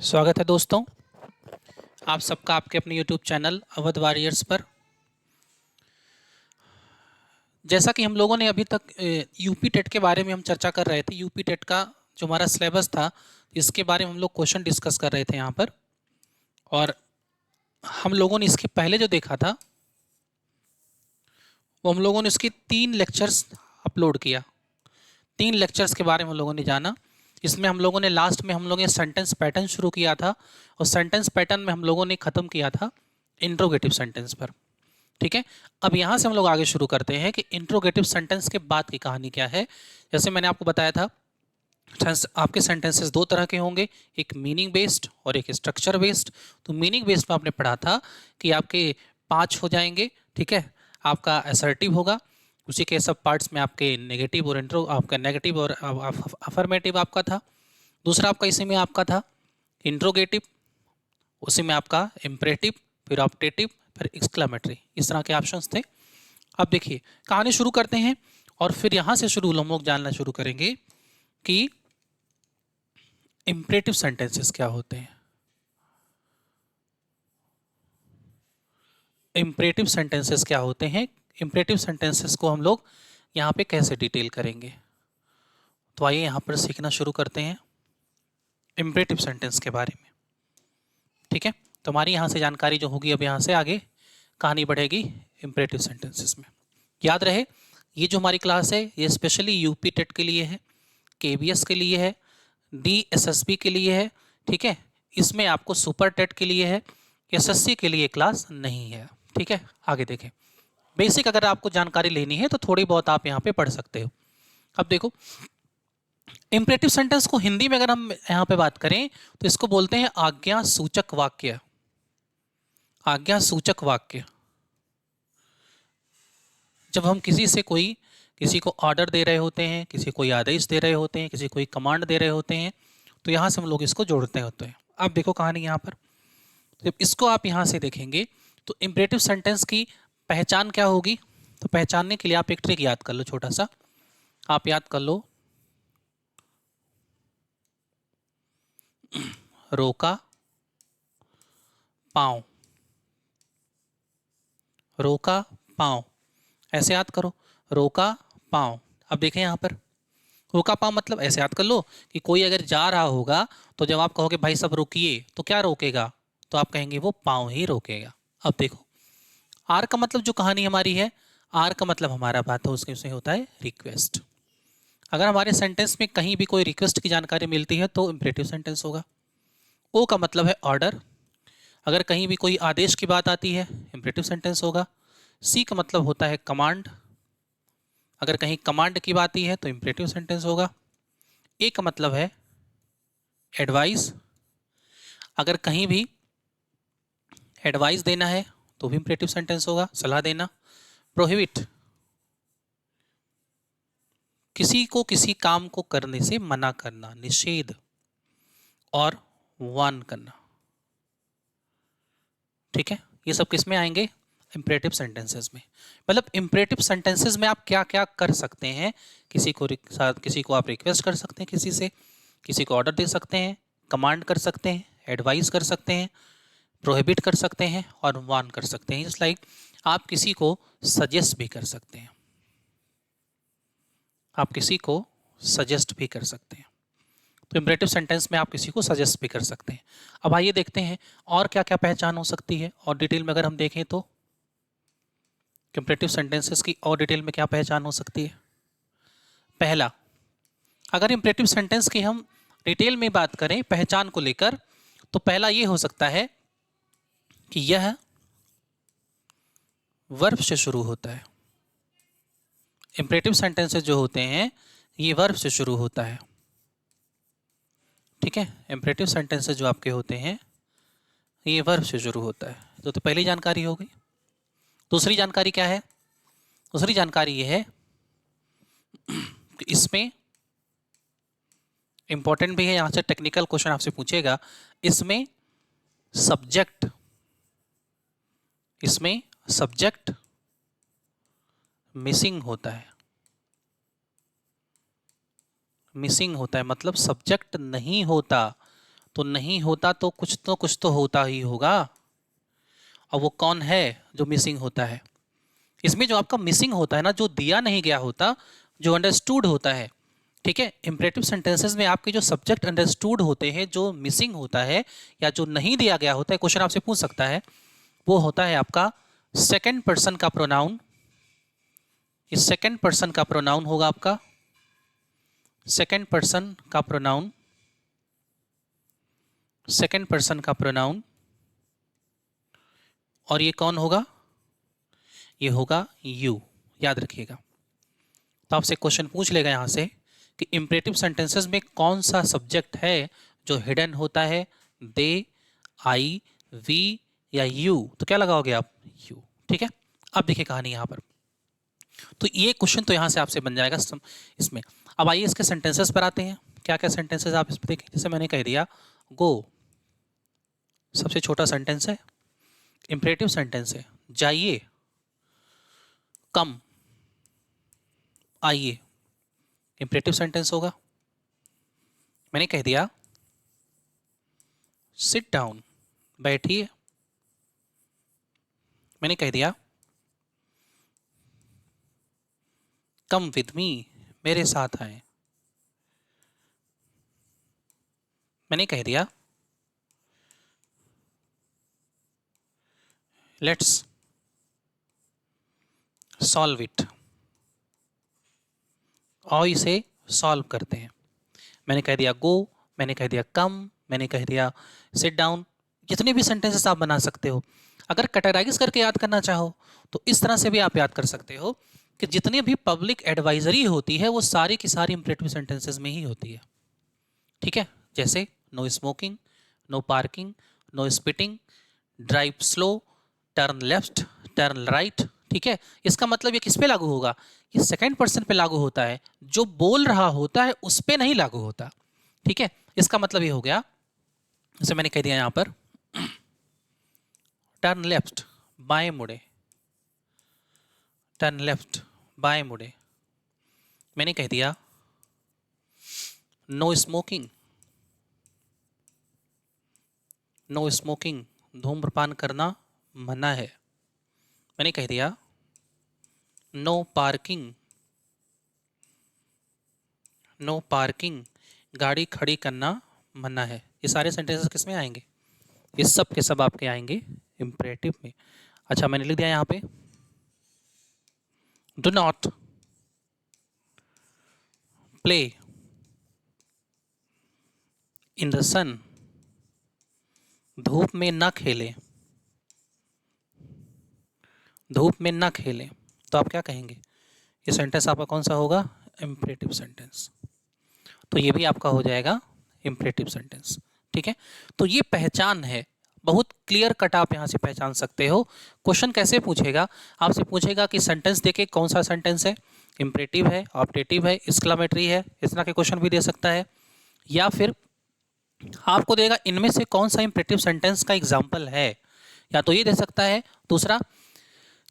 स्वागत है दोस्तों, आप सबका आपके अपने YouTube चैनल अवध वॉरियर्स पर। जैसा कि हम लोगों ने अभी तक यूपी टेट के बारे में हम चर्चा कर रहे थे। यूपी टेट का जो हमारा सिलेबस था, इसके बारे में हम लोग क्वेश्चन डिस्कस कर रहे थे यहाँ पर। और हम लोगों ने इसके पहले जो देखा था वो हम लोगों ने इसके 3 लेक्चर्स अपलोड किया। 3 लेक्चर्स के बारे में हम लोगों ने जाना। इसमें हम लोगों ने लास्ट में हम लोगों ने सेंटेंस पैटर्न शुरू किया था और सेंटेंस पैटर्न में हम लोगों ने ख़त्म किया था इंट्रोगेटिव सेंटेंस पर। ठीक है, अब यहाँ से हम लोग आगे शुरू करते हैं कि इंट्रोगेटिव सेंटेंस के बाद की कहानी क्या है। जैसे मैंने आपको बताया था, आपके सेंटेंसेस 2 तरह के होंगे, एक मीनिंग बेस्ड और एक स्ट्रक्चर बेस्ड। तो मीनिंग बेस्ड में आपने पढ़ा था कि आपके 5 हो जाएंगे। ठीक है, आपका असर्टिव होगा, उसी के सब पार्ट्स में आपके नेगेटिव और आपका नेगेटिव और अफर्मेटिव आपका था। दूसरा आपका इसी में आपका था इंट्रोगेटिव, उसी में आपका इम्परेटिव, फिर ऑप्टेटिव, फिर एक्सक्लेमेटरी। इस तरह के ऑप्शंस थे। अब देखिए, कहानी शुरू करते हैं और फिर यहाँ से शुरू हम लोग जानना शुरू करेंगे कि इम्परेटिव सेंटेंसेस क्या होते हैं। इम्परेटिव सेंटेंसेस क्या होते हैं, इम्परेटिव सेंटेंसेस को हम लोग यहाँ पे कैसे डिटेल करेंगे। तो आइए यहाँ पर सीखना शुरू करते हैं इम्परेटिव सेंटेंस के बारे में। ठीक है, तो हमारी यहाँ से जानकारी जो होगी, अब यहाँ से आगे कहानी बढ़ेगी इम्परेटिव सेंटेंसेस में। याद रहे, ये जो हमारी क्लास है ये स्पेशली यूपी टेट के लिए है, केवीएस के लिए है, डीएसएसबी के लिए है। ठीक है, इसमें आपको सुपर टेट के लिए है, एसएससी के लिए क्लास नहीं है। ठीक है, आगे देखें। बेसिक अगर आपको जानकारी लेनी है तो थोड़ी बहुत आप यहाँ पे पढ़ सकते हो। अब देखो, इम्परेटिव सेंटेंस को हिंदी में अगर हम यहाँ पे बात करें तो इसको बोलते हैं आज्ञा सूचक वाक्य। आज्ञा सूचक वाक्य। जब हम किसी को ऑर्डर दे रहे होते हैं, किसी को आदेश दे रहे होते हैं, किसी को कमांड दे रहे होते हैं, तो यहाँ से हम लोग इसको जोड़ते होते हैं। अब देखो कहानी यहाँ पर, जब इसको आप यहाँ से देखेंगे तो इम्परेटिव सेंटेंस की पहचान क्या होगी। तो पहचानने के लिए आप एक ट्रिक याद कर लो, छोटा सा आप याद कर लो। रोका पाँव, रोका पाँव, ऐसे याद करो, रोका पाँव। अब देखें यहाँ पर, रोका पाँव मतलब ऐसे याद कर लो कि कोई अगर जा रहा होगा तो जब आप कहोगे भाई साहब रुकिए, तो क्या रोकेगा, तो आप कहेंगे वो पाँव ही रोकेगा। अब देखो, आर का मतलब जो कहानी हमारी है, आर का मतलब हमारा बात है उसके उसमें होता है रिक्वेस्ट। अगर हमारे सेंटेंस में कहीं भी कोई रिक्वेस्ट की जानकारी मिलती है तो इम्परेटिव सेंटेंस होगा। ओ का मतलब है ऑर्डर, अगर कहीं भी कोई आदेश की बात आती है इम्परेटिव सेंटेंस होगा। सी का मतलब होता है कमांड, अगर कहीं कमांड की बात आती है तो इम्परेटिव सेंटेंस होगा। ए का मतलब है एडवाइस, अगर कहीं भी एडवाइस देना है तो भी इम्परेटिव सेंटेंस होगा, सलाह देना। प्रोहिबिट, किसी को किसी काम को करने से मना करना, निषेध। और वार्न करना। ठीक है, ये सब किस में आएंगे, इम्परेटिव सेंटेंसेस में। मतलब इम्परेटिव सेंटेंसेस में आप क्या क्या कर सकते हैं, किसी को आप रिक्वेस्ट कर सकते हैं, किसी को ऑर्डर दे सकते हैं, कमांड कर सकते हैं, एडवाइस कर सकते हैं, प्रोहिबिट कर सकते हैं और वार्न कर सकते हैं। जस्ट लाइक आप किसी को सजेस्ट भी कर सकते हैं, आप किसी को सजेस्ट भी कर सकते हैं। तो इम्परेटिव सेंटेंस में आप किसी को सजेस्ट भी कर सकते हैं। अब आइए देखते हैं और क्या क्या पहचान हो सकती है, और डिटेल में अगर हम देखें तो इम्परेटिव सेंटेंसेस की और डिटेल में क्या पहचान हो सकती है। पहला, अगर इम्परेटिव सेंटेंस की हम डिटेल में बात करें पहचान को लेकर, तो पहला ये हो सकता है कि यह वर्ब से शुरू होता है। इम्परेटिव सेंटेंसेस जो होते हैं ये वर्ब से शुरू होता है। ठीक है, इम्परेटिव सेंटेंसेस जो आपके होते हैं ये वर्ब से शुरू होता है। तो पहली जानकारी हो गई। दूसरी जानकारी क्या है, दूसरी जानकारी ये है कि इसमें इंपॉर्टेंट भी है, यहां से टेक्निकल क्वेश्चन आपसे पूछेगा, इसमें सब्जेक्ट मिसिंग होता है। मिसिंग होता है मतलब सब्जेक्ट नहीं होता, तो नहीं होता तो कुछ तो होता ही होगा। और वो कौन है जो मिसिंग होता है? इसमें जो आपका मिसिंग होता है ना, जो दिया नहीं गया होता, जो अंडरस्टूड होता है, ठीक है। इंपरेटिव सेंटेंसेस में आपके जो सब्जेक्ट अंडरस्टूड होते हैं, जो मिसिंग होता है या जो नहीं दिया गया होता है, क्वेश्चन आपसे पूछ सकता है, वो होता है आपका सेकंड पर्सन का प्रोनाउन। इस सेकंड पर्सन का प्रोनाउन होगा आपका सेकंड पर्सन का प्रोनाउन, सेकंड पर्सन का प्रोनाउन। और ये कौन होगा? ये होगा यू, याद रखिएगा। तो आपसे क्वेश्चन पूछ लेगा यहां से कि इंपरेटिव सेंटेंसेस में कौन सा सब्जेक्ट है जो हिडन होता है, दे, आई, वी या यू। तो क्या लगाओगे आप? यू, ठीक है। अब देखिए कहानी यहां पर, तो ये क्वेश्चन तो यहां से आपसे बन जाएगा इसमें। अब आइए इसके सेंटेंसेस पर आते हैं। क्या क्या सेंटेंसेस आप इसमें देखिए, जैसे मैंने कह दिया गो, सबसे छोटा सेंटेंस है, इंपरेटिव सेंटेंस है। जाइए, कम, आइए, इंपरेटिव सेंटेंस होगा। मैंने कह दिया सिट डाउन, बैठिए। मैंने कह दिया कम विद मी, मेरे साथ आए। मैंने कह दिया लेट्स सॉल्व इट, और इसे सॉल्व करते हैं। मैंने कह दिया गो, मैंने कह दिया कम, मैंने कह दिया सिट डाउन। जितने भी सेंटेंसेस आप बना सकते हो, अगर कैटेगराइज करके याद करना चाहो तो इस तरह से भी आप याद कर सकते हो कि जितनी भी पब्लिक एडवाइजरी होती है वो सारी की सारी इंपरेटिव सेंटेंसेस में ही होती है, ठीक है। जैसे no smoking, no parking, no spitting, drive slow, turn left, turn right, ठीक है। इसका मतलब ये किस पे लागू होगा? ये सेकंड पर्सन पे लागू होता है, जो बोल रहा होता है उस पे नहीं लागू होता, ठीक है। इसका मतलब ये हो गया, जैसे मैंने कह दिया यहां पर टर्न लेफ्ट, बाएं मुड़े, टर्न लेफ्ट, बाएं मुड़े। मैंने कह दिया नो स्मोकिंग, नो स्मोकिंग, धूम्रपान करना मना है। मैंने कह दिया नो पार्किंग, नो पार्किंग, गाड़ी खड़ी करना मना है। ये सारे सेंटेंसेस किस में आएंगे? ये सब के सब आपके आएंगे इंपरेटिव में। अच्छा, मैंने लिख दिया यहाँ पे do not play in the sun, धूप में न खेले, धूप में न खेले। तो आप क्या कहेंगे? ये सेंटेंस आपका कौन सा होगा? Imperative sentence. तो ये भी आपका हो जाएगा इंपरेटिव सेंटेंस, ठीक है। तो ये पहचान है, बहुत क्लियर कट आप यहाँ से पहचान सकते हो। क्वेश्चन कैसे पूछेगा? आपसे पूछेगा कि सेंटेंस देके कौन सा सेंटेंस है, इंपरेटिव है, ऑप्टेटिव है, एक्सक्लेमेटरी है, इस तरह के क्वेश्चन भी दे सकता है। या फिर आपको देगा इनमें से कौन सा इंपरेटिव सेंटेंस का एग्जाम्पल है, या तो ये दे सकता है। दूसरा,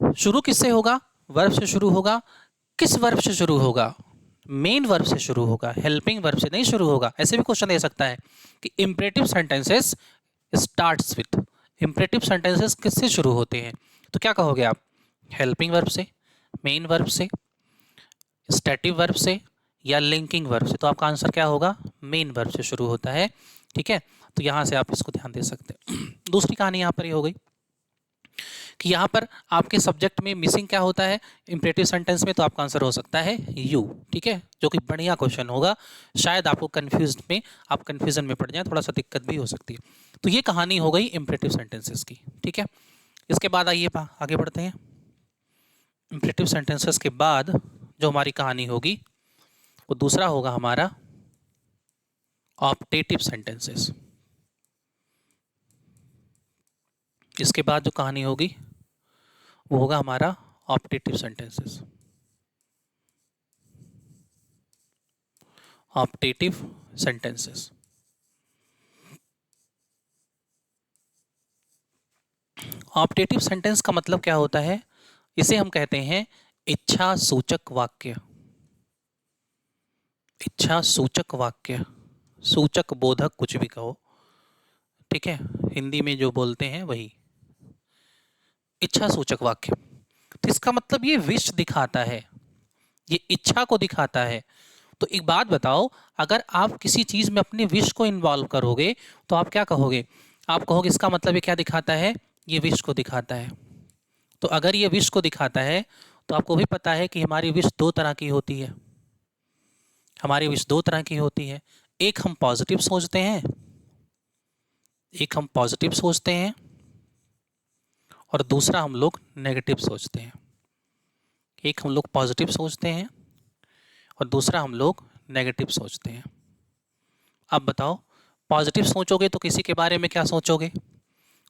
शुरू किससे होगा? वर्ब से शुरू होगा। किस वर्ब से शुरू होगा? मेन वर्ब से शुरू होगा, हेल्पिंग वर्ब से नहीं शुरू होगा। ऐसे भी क्वेश्चन दे सकता है कि imperative sentences starts with, imperative sentences किससे शुरू होते हैं? तो क्या कहोगे आप? हेल्पिंग वर्ब से, मेन वर्ब से, स्टैटिव वर्ब से या लिंकिंग वर्ब से। तो आपका आंसर क्या होगा? मेन वर्ब से शुरू होता है, ठीक है। तो यहां से आप इसको ध्यान दे सकते हैं। दूसरी कहानी यहां पर ये हो गई कि यहाँ पर आपके सब्जेक्ट में मिसिंग क्या होता है इंपरेटिव सेंटेंस में, तो आपका आंसर हो सकता है यू, ठीक है, जो कि बढ़िया क्वेश्चन होगा। शायद आपको आप कन्फ्यूजन में पड़ जाए, थोड़ा सा दिक्कत भी हो सकती है। तो ये कहानी हो गई इंपरेटिव सेंटेंसेस की, ठीक है। इसके बाद आइए आगे बढ़ते हैं। इंपरेटिव सेंटेंसेस के बाद जो हमारी कहानी होगी वो दूसरा होगा हमारा ऑप्टेटिव सेंटेंसेस। इसके बाद जो कहानी होगी वो होगा हमारा optative sentences. Optative sentences, optative sentence का मतलब क्या होता है? इसे हम कहते हैं इच्छा सूचक वाक्य। इच्छा सूचक वाक्य, सूचक बोधक कुछ भी कहो, ठीक है, हिंदी में जो बोलते हैं वही इच्छा सूचक वाक्य। तो इसका मतलब ये विश दिखाता है, ये इच्छा को दिखाता है। तो एक बात बताओ, अगर आप किसी चीज में अपने विश को इन्वॉल्व करोगे तो आप क्या कहोगे? आप कहोगे इसका मतलब ये क्या दिखाता है? ये विश को दिखाता है। तो अगर ये विश को दिखाता है तो आपको भी पता है कि हमारी विश दो तरह की होती है। हमारी विश दो तरह की होती है, एक हम पॉजिटिव सोचते हैं, एक हम पॉजिटिव सोचते हैं और दूसरा हम लोग नेगेटिव सोचते हैं। एक हम लोग पॉजिटिव सोचते हैं और दूसरा हम लोग नेगेटिव सोचते हैं। अब बताओ, पॉजिटिव सोचोगे तो किसी के बारे में क्या सोचोगे?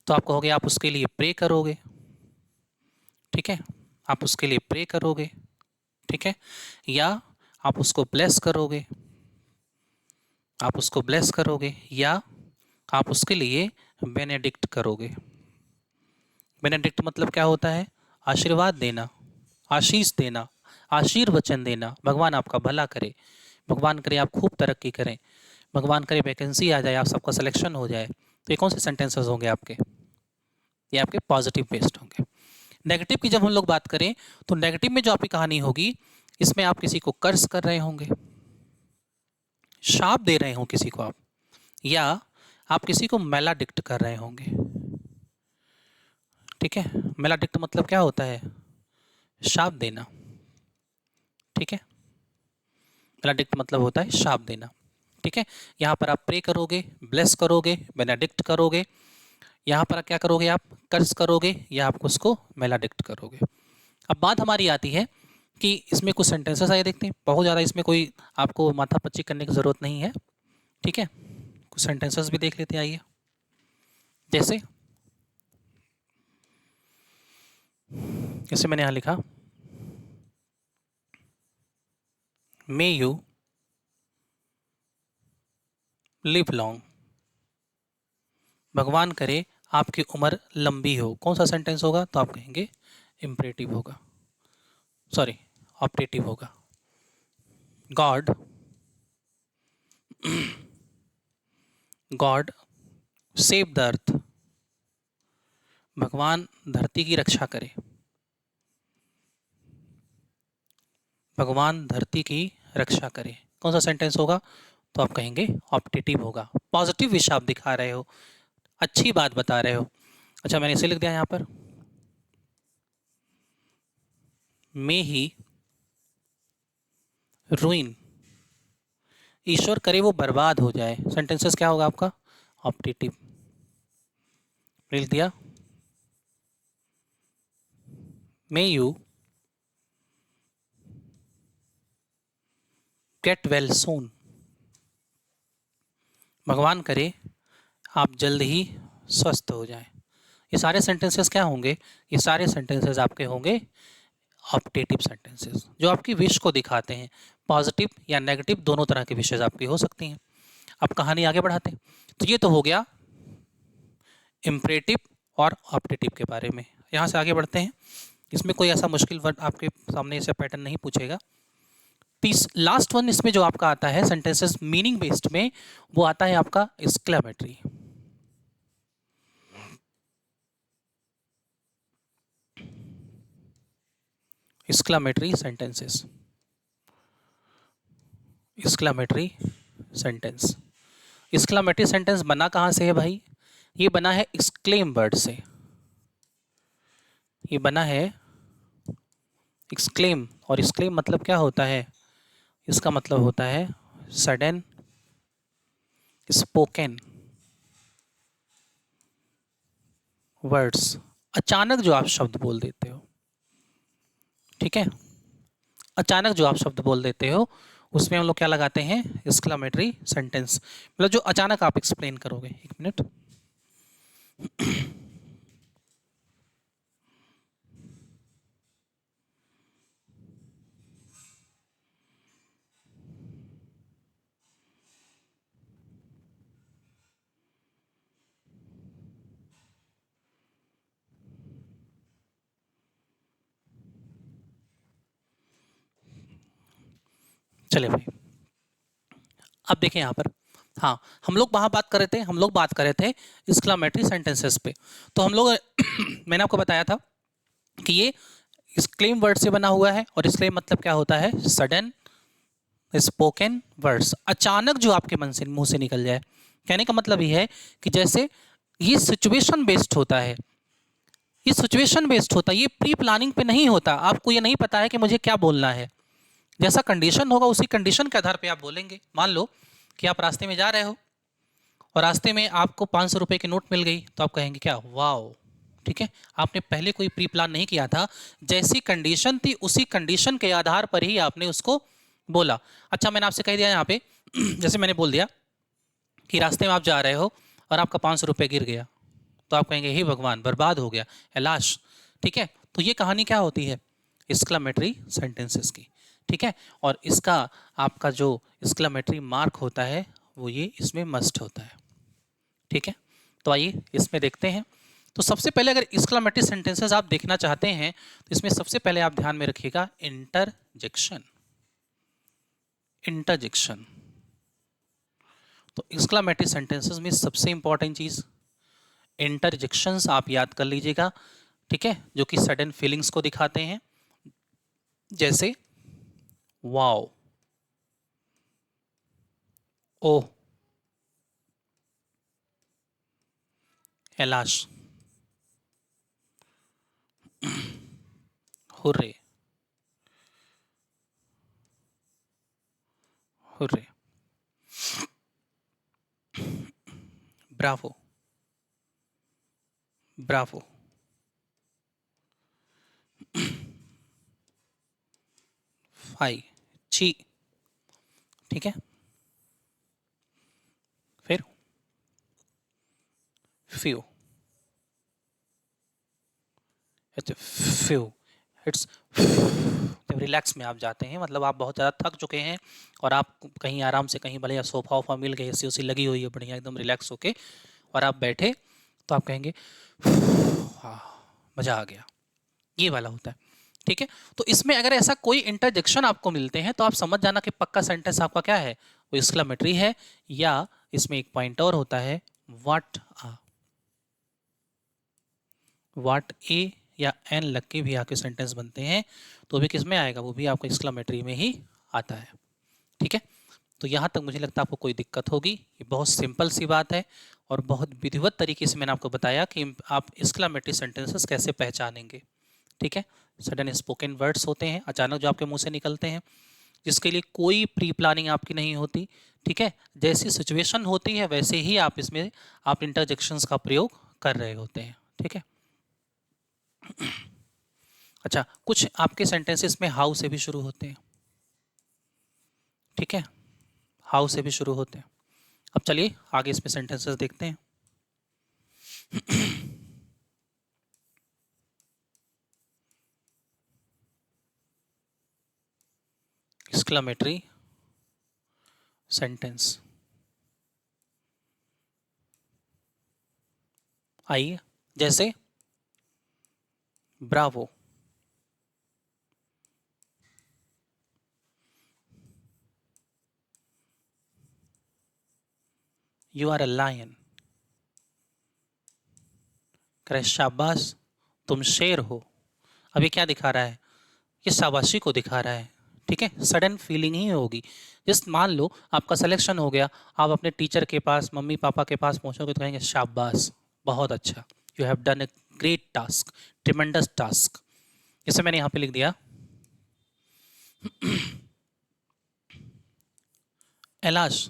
तो आप कहोगे आप उसके लिए प्रे करोगे, ठीक है, आप उसके लिए प्रे करोगे, ठीक है, या आप उसको ब्लेस करोगे, आप उसको ब्लेस करोगे, या आप उसके लिए बेनेडिक्ट करोगे। बेनेडिक्ट मतलब क्या होता है? आशीर्वाद देना, आशीष देना, आशीर्वचन देना। भगवान आपका भला करे, भगवान करे आप खूब तरक्की करें, भगवान करे वैकेंसी आ जाए, आप सबका सिलेक्शन हो जाए। तो ये कौन से सेंटेंसेस होंगे आपके? ये आपके पॉजिटिव बेस्ड होंगे। नेगेटिव की जब हम लोग बात करें तो नेगेटिव में जो आपकी कहानी होगी, इसमें आप किसी को कर्ज कर रहे होंगे, शाप दे रहे हो किसी को आप, या आप किसी को मेलाडिक्ट कर रहे होंगे। ठीक है, मेलाडिक्ट मतलब क्या होता है? शाप देना। ठीक है, मेलाडिक्ट मतलब होता है शाप देना। ठीक है, यहाँ पर आप प्रे करोगे, ब्लेस करोगे, बेनेडिक्ट करोगे। यहाँ पर क्या करोगे? आप कर्ज करोगे या आप उसको मेलाडिक्ट करोगे। अब बात हमारी आती है कि इसमें कुछ सेंटेंसेस आए, देखते हैं। बहुत ज़्यादा इसमें कोई आपको माथापच्ची करने की ज़रूरत नहीं है, ठीक है। कुछ सेंटेंसेस भी देख लेते हैं, आइए। जैसे जैसे मैंने यहाँ लिखा, मे यू लिव लॉन्ग, भगवान करे आपकी उम्र लंबी हो। कौन सा सेंटेंस होगा? तो आप कहेंगे इम्परेटिव होगा, सॉरी ऑप्टेटिव होगा। God God save the earth, भगवान धरती की रक्षा करे, भगवान धरती की रक्षा करे। कौन सा सेंटेंस होगा? तो आप कहेंगे ऑप्टेटिव होगा। पॉजिटिव विश आप दिखा रहे हो, अच्छी बात बता रहे हो। अच्छा, मैंने इसे लिख दिया यहाँ पर, मे ही रूइन, ईश्वर करे वो बर्बाद हो जाए। सेंटेंसेस क्या होगा आपका? ऑप्टेटिव। लिख दिया, may you get well soon, भगवान करे आप जल्द ही स्वस्थ हो जाएं। ये सारे सेंटेंसेस क्या होंगे? ये सारे सेंटेंसेस आपके होंगे ऑप्टेटिव सेंटेंसेस, जो आपकी विश को दिखाते हैं। पॉजिटिव या नेगेटिव दोनों तरह की विशेष आपकी हो सकती हैं। अब कहानी आगे बढ़ाते हैं। तो ये तो हो गया इम्परेटिव और ऑप्टेटिव के बारे में। यहाँ से आगे बढ़ते हैं। इसमें कोई ऐसा मुश्किल वर्ड आपके सामने ऐसा पैटर्न नहीं पूछेगा। लास्ट वन इसमें जो आपका आता है सेंटेंसेस मीनिंग बेस्ड में, वो आता है आपका exclamatory. Exclamatory sentences, exclamatory sentence. Exclamatory sentence बना कहाँ से है भाई? ये बना है एक्सक्लेम वर्ड से। ये बना है एक्सक्लेम, और एक्सक्लेम मतलब क्या होता है? इसका मतलब होता है सडन स्पोकन वर्ड्स, अचानक जो आप शब्द बोल देते हो। ठीक है, अचानक जो आप शब्द बोल देते हो उसमें हम लोग क्या लगाते हैं? Exclamatory sentence. मतलब जो अचानक आप एक्सप्लेन करोगे। एक मिनट, चले भाई। अब देखें यहाँ पर, हाँ, हम लोग वहाँ बात कर रहे थे, हम लोग बात कर रहे थे एक्सक्लेमेटरी सेंटेंसेस पे। तो हम लोग मैंने आपको बताया था कि ये एक्सक्लेम वर्ड से बना हुआ है, और एक्सक्लेम मतलब क्या होता है? सडन स्पोकन वर्ड्स, अचानक जो आपके मन से मुंह से निकल जाए। कहने का मतलब ये है कि जैसे ये सिचुएशन बेस्ड होता है, ये सिचुएशन बेस्ड होता है, ये प्री प्लानिंग पे नहीं होता। आपको ये नहीं पता है कि मुझे क्या बोलना है, जैसा कंडीशन होगा उसी कंडीशन के आधार पे आप बोलेंगे। मान लो कि आप रास्ते में जा रहे हो और रास्ते में आपको 500 रुपये की नोट मिल गई, तो आप कहेंगे क्या? वाओ। ठीक है, आपने पहले कोई प्री प्लान नहीं किया था, जैसी कंडीशन थी उसी कंडीशन के आधार पर ही आपने उसको बोला। अच्छा, मैंने आपसे कह दिया यहाँ पे जैसे मैंने बोल दिया कि रास्ते में आप जा रहे हो और आपका 500 रुपये गिर गया, तो आप कहेंगे हे भगवान, बर्बाद हो गया, लाश। ठीक है, तो ये कहानी क्या होती है? एक्सक्लेमेटरी सेंटेंसेस की। ठीक है, और इसका आपका जो एक्सक्लेमेटरी मार्क होता है वो ये इसमें मस्ट होता है। ठीक है, तो आइए इसमें देखते हैं। तो सबसे पहले अगर एक्सक्लेमेटरी सेंटेंसेस आप देखना चाहते हैं तो इसमें सबसे पहले आप ध्यान में रखिएगा इंटरजेक्शन। इंटरजेक्शन, तो एक्सक्लेमेटरी सेंटेंसेस में सबसे इंपॉर्टेंट चीज इंटरजेक्शंस आप याद कर लीजिएगा। ठीक है, जो कि सडन फीलिंग्स को दिखाते हैं, जैसे wow, oh, alas, hurray, hurray, bravo, bravo, fie, ची। ठीक है, फिर फ्यू, अच्छा फ्यू, इट्स जब रिलैक्स में आप जाते हैं, मतलब आप बहुत ज़्यादा थक चुके हैं और आप कहीं आराम से, कहीं भले या सोफा वोफा मिल गए, एसी उसी लगी हुई है बढ़िया एकदम रिलैक्स होके, और आप बैठे, तो आप कहेंगे हाँ, मज़ा आ गया, ये वाला होता है। ठीक है, तो इसमें अगर ऐसा कोई इंटरजेक्शन आपको मिलते हैं तो आप समझ जाना कि पक्का सेंटेंस आपका क्या है, वो एक्सक्लेमेटरी है, या इसमें एक पॉइंट और होता है वाट ए या एन लग के भी आपके सेंटेंस बनते हैं, तो भी किस में आएगा? वो भी आपको एक्सक्लेमेटरी में ही आता है। ठीक है, तो यहाँ तक मुझे लगता है आपको कोई दिक्कत होगी। ये बहुत सिंपल सी बात है और बहुत विधिवत तरीके से मैंने आपको बताया कि आप एक्सक्लेमेटरी सेंटेंसेस कैसे पहचानेंगे। ठीक है, सडन स्पोकन वर्ड्स होते हैं, अचानक जो आपके मुंह से निकलते हैं, जिसके लिए कोई प्री प्लानिंग आपकी नहीं होती। ठीक है, जैसी सिचुएशन होती है वैसे ही आप इसमें आप इंटरजेक्शंस का प्रयोग कर रहे होते हैं। ठीक है, अच्छा, कुछ आपके सेंटेंसेस में हाउ से भी शुरू होते हैं। ठीक है, हाउ से भी शुरू होते हैं। अब चलिए आगे इसमें सेंटेंसेस देखते हैं। एक्सक्लेमेटरी सेंटेंस, आइए, जैसे bravo, you are a lion, करे शाबाश, तुम शेर हो। अभी क्या दिखा रहा है? ये शाबाशी को दिखा रहा है। ठीक है, सडन फीलिंग ही होगी। जस्ट मान लो आपका सिलेक्शन हो गया, आप अपने टीचर के पास, मम्मी पापा के पास पहुंचोगे तो कहेंगे शाबाश, बहुत अच्छा, you have done a great task, tremendous task. इसे मैंने यहाँ पे लिख दिया alas,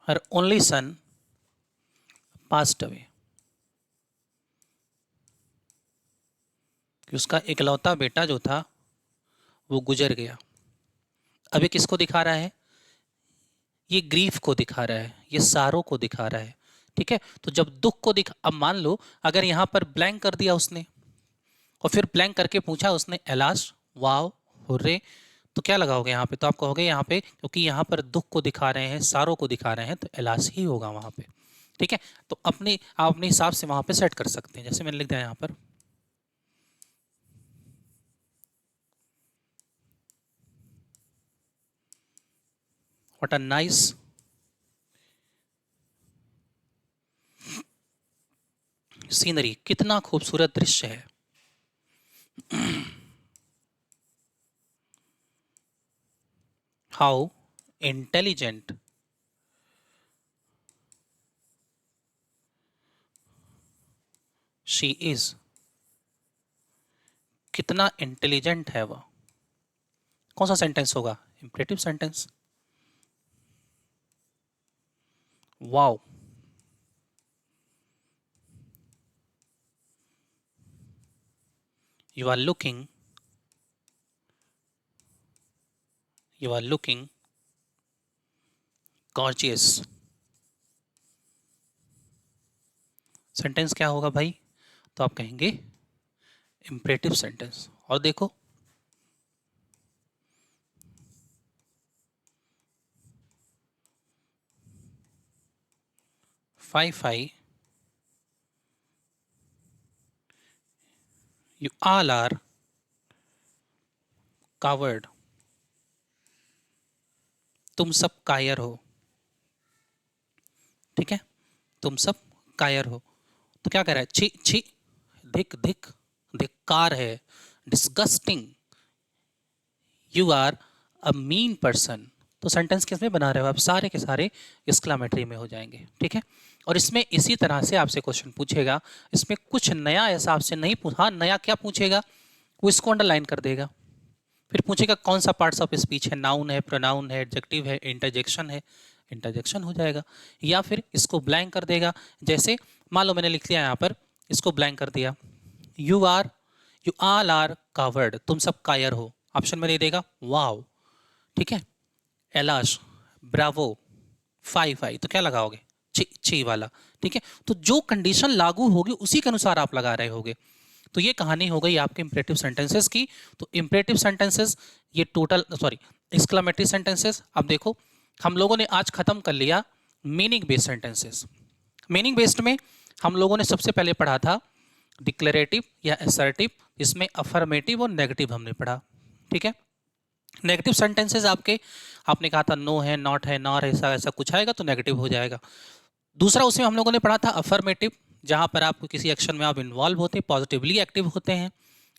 her only son passed away, कि उसका इकलौता बेटा जो था वो गुजर गया। अभी किसको दिखा रहा है? ये ग्रीफ को दिखा रहा है, ये सारों को दिखा रहा है। ठीक है, तो जब दुख को अब मान लो अगर यहाँ पर ब्लैंक कर दिया उसने और फिर ब्लैंक करके पूछा उसने ऐलाश, वाव, हुर्रे, तो क्या लगाओगे यहाँ पे? तो आप कहोगे यहाँ पे, क्योंकि यहाँ पर दुख को दिखा रहे हैं, सारों को दिखा रहे हैं, तो ऐलाश ही होगा वहाँ पे। ठीक है, तो आप अपने हिसाब से वहाँ पे सेट कर सकते हैं। जैसे मैंने लिख दिया यहाँ पर व्हाट अ नाइस सीनरी, कितना खूबसूरत दृश्य है। हाउ इंटेलिजेंट शी इज, कितना इंटेलिजेंट है वह। कौन सा सेंटेंस होगा? Imperative sentence. Wow, you are looking gorgeous। Sentence क्या होगा भाई? तो आप कहेंगे इंपरेटिव सेंटेंस। और देखो, 5 you all are coward, तुम सब कायर हो। ठीक है, तुम सब कायर हो। तो क्या कह रहा है? छी छी, धिक धिक, धिक्कार है, disgusting, you are a mean person. तो सेंटेंस किस में बना रहे हो आप? सारे के सारे एक्सक्लामेटरी में हो जाएंगे। ठीक है, और इसमें इसी तरह से आपसे क्वेश्चन पूछेगा। इसमें कुछ नया ऐसा आपसे नहीं पूछा। हाँ, नया क्या पूछेगा वो इसको अंडरलाइन कर देगा। फिर पूछेगा कौन सा पार्ट्स ऑफ स्पीच है, नाउन है, प्रोनाउन है, एडजेक्टिव है, इंटरजेक्शन है, इंटरजेक्शन हो जाएगा। या फिर इसको ब्लैंक कर देगा। जैसे मान लो मैंने लिख लिया यहाँ पर, इसको ब्लैंक कर दिया, यू ऑल आर कावर्ड, तुम सब कायर हो। ऑप्शन में दे देगा वाओ। ठीक है, एलाश, ब्रावो, फाई, तो क्या लगाओगे? ची ची वाला। ठीक है, तो जो कंडीशन लागू होगी उसी के अनुसार आप लगा रहे होगे। तो ये कहानी हो गई आपके इंपरेटिव सेंटेंसेस की। तो इंपरेटिव सेंटेंसेस ये टोटल, सॉरी, एक्सक्लेमेटरी सेंटेंसेस। अब देखो, हम लोगों ने आज खत्म कर लिया meaning based sentences. Meaning based में हम लोगों ने सबसे पहले पढ़ा था डिक्लेरेटिव या असर्टिव, इसमें अफर्मेटिव और नेगेटिव हमने पढ़ा। ठीक है, नेगेटिव सेंटेंसेस आपके, आपने कहा था नो है, नॉट है, नॉर है, ऐसा ऐसा कुछ आएगा तो नेगेटिव हो जाएगा। दूसरा उसमें हम लोगों ने पढ़ा था अफर्मेटिव, जहाँ पर आप किसी एक्शन में आप इन्वॉल्व होते हैं, पॉजिटिवली एक्टिव होते हैं,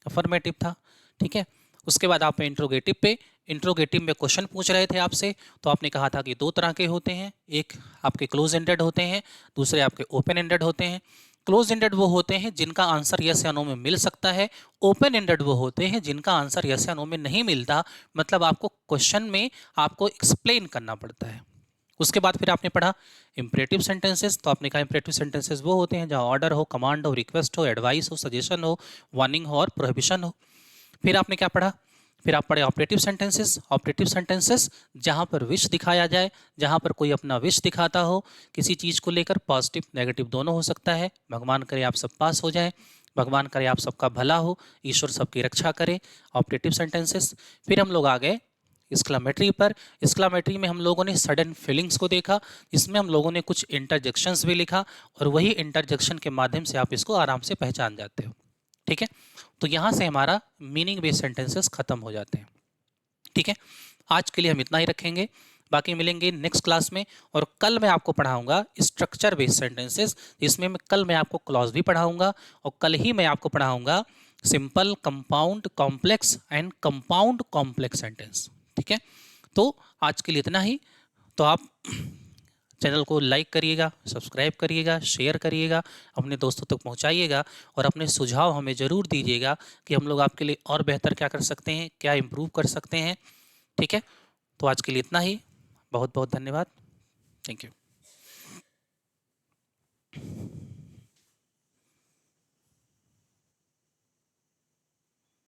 अफर्मेटिव था। ठीक है, उसके बाद आप इंट्रोगेटिव पे, इंट्रोगेटिव में क्वेश्चन पूछ रहे थे आपसे, तो आपने कहा था कि दो तरह के होते हैं, एक आपके क्लोज एंडेड होते हैं, दूसरे आपके ओपन एंडेड होते हैं। क्लोज एंडेड वो होते हैं जिनका आंसर यस या नो में मिल सकता है, ओपन एंडेड वो होते हैं जिनका आंसर यस या नो में नहीं मिलता, मतलब आपको क्वेश्चन में आपको एक्सप्लेन करना पड़ता है। उसके बाद फिर आपने पढ़ा इंपरेटिव सेंटेंसेस, तो आपने कहा इंपरेटिव सेंटेंसेस वो होते हैं जहाँ ऑर्डर हो, कमांड हो, रिक्वेस्ट हो, एडवाइस हो, सजेशन हो, वार्निंग हो और प्रोहिबिशन हो। फिर आपने क्या पढ़ा? फिर आप पढ़े ऑपरेटिव सेंटेंसेस। ऑपरेटिव सेंटेंसेस जहाँ पर विश दिखाया जाए, जहाँ पर कोई अपना विश दिखाता हो किसी चीज़ को लेकर, पॉजिटिव नेगेटिव दोनों हो सकता है। भगवान करे आप सब पास हो जाए, भगवान करे आप सबका भला हो, ईश्वर सबकी रक्षा करे, ऑपरेटिव सेंटेंसेस। फिर हम लोग आ गए एक्सक्लामेटरी पर। एक्सक्लामेटरी में हम लोगों ने सडन फीलिंग्स को देखा, इसमें हम लोगों ने कुछ इंटरजेक्शंस भी लिखा, और वही इंटरजेक्शन के माध्यम से आप इसको आराम से पहचान जाते हो। ठीक है, तो यहाँ से हमारा मीनिंग बेस्ड सेंटेंसेस खत्म हो जाते हैं। ठीक है, आज के लिए हम इतना ही रखेंगे, बाकी मिलेंगे नेक्स्ट क्लास में। और कल मैं आपको पढ़ाऊंगा स्ट्रक्चर बेस्ड सेंटेंसेस, जिसमें कल मैं आपको क्लॉज भी पढ़ाऊंगा, और कल ही मैं आपको पढ़ाऊंगा simple, compound, complex and compound complex sentence. ठीक है, तो आज के लिए इतना ही। तो आप चैनल को लाइक करिएगा, सब्सक्राइब करिएगा, शेयर करिएगा, अपने दोस्तों तक पहुंचाइएगा, और अपने सुझाव हमें ज़रूर दीजिएगा कि हम लोग आपके लिए और बेहतर क्या कर सकते हैं, क्या इम्प्रूव कर सकते हैं। ठीक है, तो आज के लिए इतना ही। बहुत बहुत धन्यवाद। Thank you.